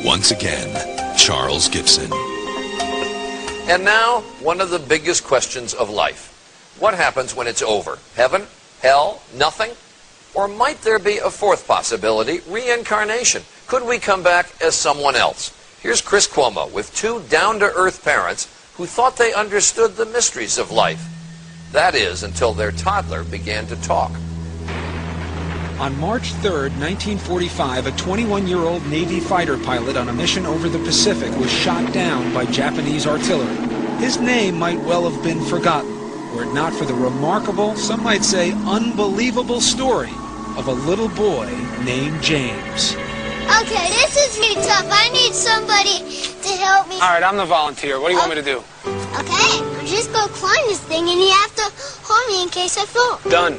Once again, Charles Gibson. And now, one of the biggest questions of life. What happens when it's over? Heaven? Hell? Nothing? Or might there be a fourth possibility, reincarnation? Could we come back as someone else? Here's Chris Cuomo with two down-to-earth parents who thought they understood the mysteries of life. That is, until their toddler began to talk. On March 3rd, 1945, a 21-year-old Navy fighter pilot on a mission over the Pacific was shot down by Japanese artillery. His name might well have been forgotten, were it not for the remarkable, some might say unbelievable story of a little boy named James. Okay, this is really tough. I need somebody to help me. All right, I'm the volunteer. What do you want me to do? Okay, I'm just going to climb this thing, and you have to hold me in case I fall. Done.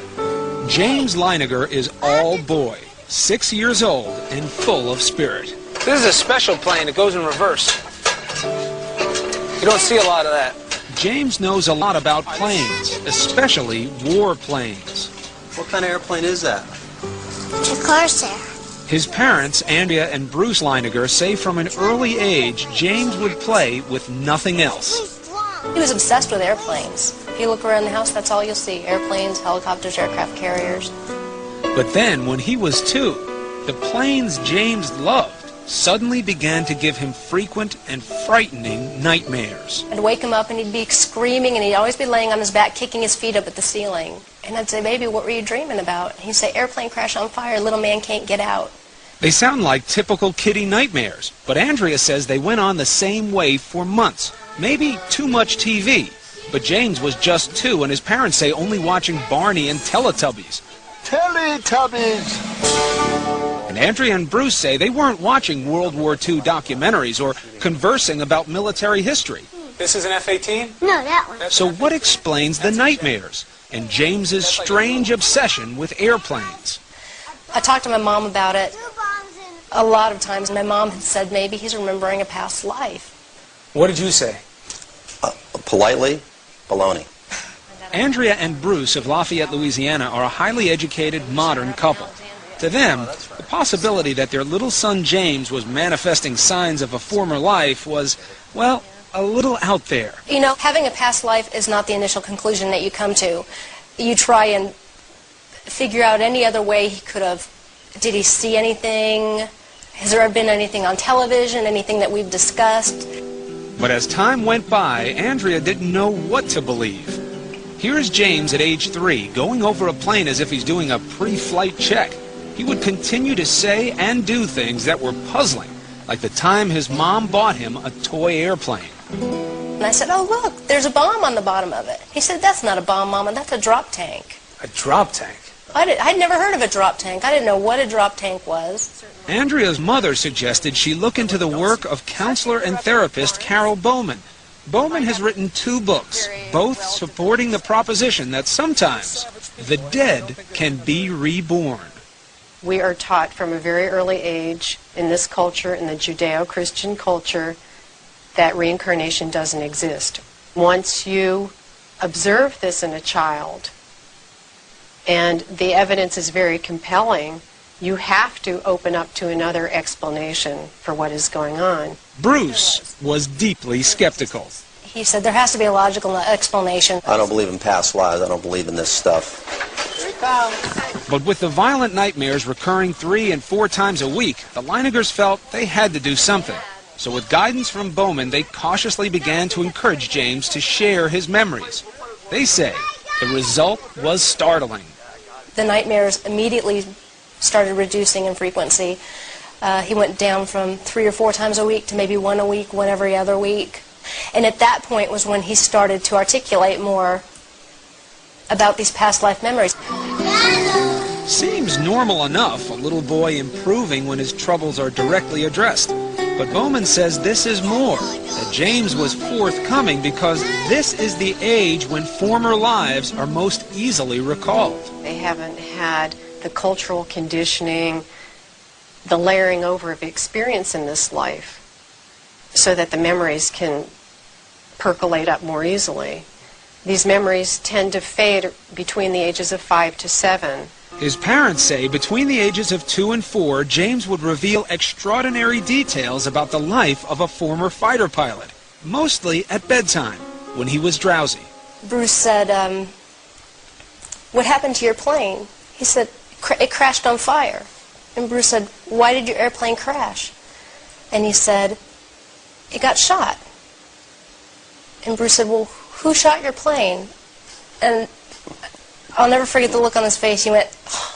James Leiniger is all boy, 6 years old, and full of spirit. This is a special plane. It goes in reverse. You don't see a lot of that. James knows a lot about planes, especially war planes. What kind of airplane is that? It's a Corsair. His parents, Andrea and Bruce Leiniger, say from an early age James would play with nothing else. He was obsessed with airplanes. If you look around the house, that's all you'll see. Airplanes, helicopters, aircraft carriers. But then, when he was 2, the planes James loved suddenly began to give him frequent and frightening nightmares. I'd wake him up and he'd be screaming, and he'd always be laying on his back, kicking his feet up at the ceiling. And I'd say, "Baby, what were you dreaming about?" He'd say, "Airplane crash on fire, little man can't get out." They sound like typical kiddie nightmares, but Andrea says they went on the same way for months. Maybe too much TV. But James was just 2, and his parents say only watching Barney and Teletubbies. Teletubbies! And Andrea and Bruce say they weren't watching World War II documentaries or conversing about military history. This is an F-18? No, that one. So what explains the nightmares and James's strange obsession with airplanes? I talked to my mom about it a lot of times. My mom had said maybe he's remembering a past life. What did you say? Politely, baloney. Andrea and Bruce of Lafayette, Louisiana are a highly educated, modern couple. To them, the possibility that their little son James was manifesting signs of a former life was, well, a little out there. You know, having a past life is not the initial conclusion that you come to. You try and figure out any other way he could have. Did he see anything? Has there been anything on television, anything that we've discussed? But as time went by, Andrea didn't know what to believe. Here's James at age 3, going over a plane as if he's doing a pre-flight check. He would continue to say and do things that were puzzling, like the time his mom bought him a toy airplane. And I said, "Oh, look, there's a bomb on the bottom of it." He said, "That's not a bomb, Mama, that's a drop tank." A drop tank? I'd never heard of a drop tank. I didn't know what a drop tank was. Andrea's mother suggested she look into the work of counselor and therapist Carol Bowman. Bowman has written 2 books, both supporting the proposition that sometimes the dead can be reborn. We are taught from a very early age in this culture, in the Judeo-Christian culture, that reincarnation doesn't exist. Once you observe this in a child, and the evidence is very compelling, you have to open up to another explanation for what is going on. Bruce was deeply skeptical. He said there has to be a logical explanation. I don't believe in past lives. I don't believe in this stuff. But with the violent nightmares recurring 3 and 4 times a week, the Leinigers felt they had to do something. So with guidance from Bowman, they cautiously began to encourage James to share his memories. They say the result was startling. The nightmares immediately started reducing in frequency. He went down from 3 or 4 times a week to maybe 1 a week, 1 every other week. And at that point was when he started to articulate more about these past life memories. Seems normal enough, a little boy improving when his troubles are directly addressed. But Bowman says this is more, that James was forthcoming because this is the age when former lives are most easily recalled. They haven't had the cultural conditioning, the layering over of experience in this life, so that the memories can percolate up more easily. These memories tend to fade between the ages of 5 to 7. His parents say between the ages of 2 and 4, James would reveal extraordinary details about the life of a former fighter pilot, mostly at bedtime, when he was drowsy. Bruce said, "What happened to your plane?" He said, "It crashed on fire." And Bruce said, "Why did your airplane crash?" And he said, "It got shot." And Bruce said, "Well, who shot your plane?" And I'll never forget the look on his face. He went, "Oh,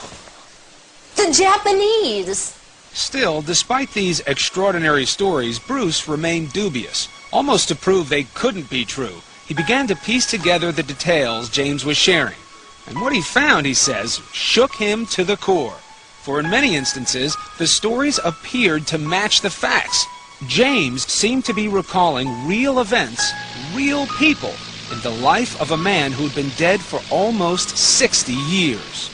the Japanese." Still, despite these extraordinary stories, Bruce remained dubious. Almost to prove they couldn't be true, he began to piece together the details James was sharing. And what he found, he says, shook him to the core. For in many instances, the stories appeared to match the facts. James seemed to be recalling real events, real people, in the life of a man who'd been dead for almost 60 years.